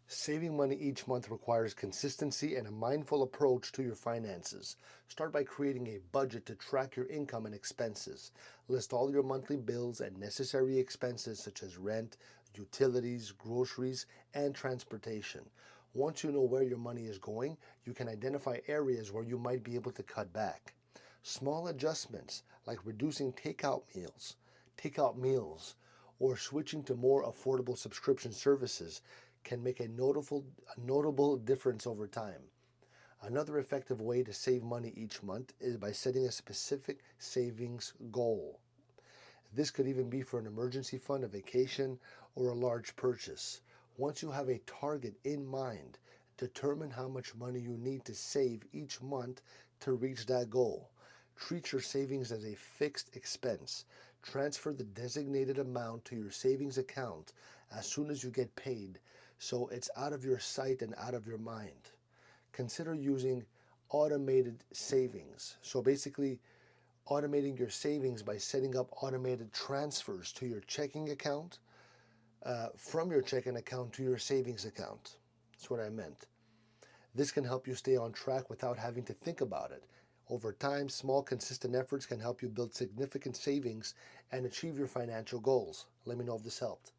Saving money each month requires consistency and a mindful approach to your finances. Start by creating a budget to track your income and expenses. List all your monthly bills and necessary expenses such as rent, utilities, groceries, and transportation. Once you know where your money is going, you can identify areas where you might be able to cut back. Small adjustments like reducing takeout meals, or switching to more affordable subscription services can make a notable difference over time. Another effective way to save money each month is by setting a specific savings goal. This could even be for an emergency fund, a vacation, or a large purchase. Once you have a target in mind, determine how much money you need to save each month to reach that goal. Treat your savings as a fixed expense. Transfer the designated amount to your savings account as soon as you get paid so it's out of your sight and out of your mind. Consider using automated savings. So basically, automating your savings by setting up automated transfers to your checking account, from your checking account to your savings account. That's what I meant. This can help you stay on track without having to think about it. Over time, small, consistent efforts can help you build significant savings and achieve your financial goals. Let me know if this helped.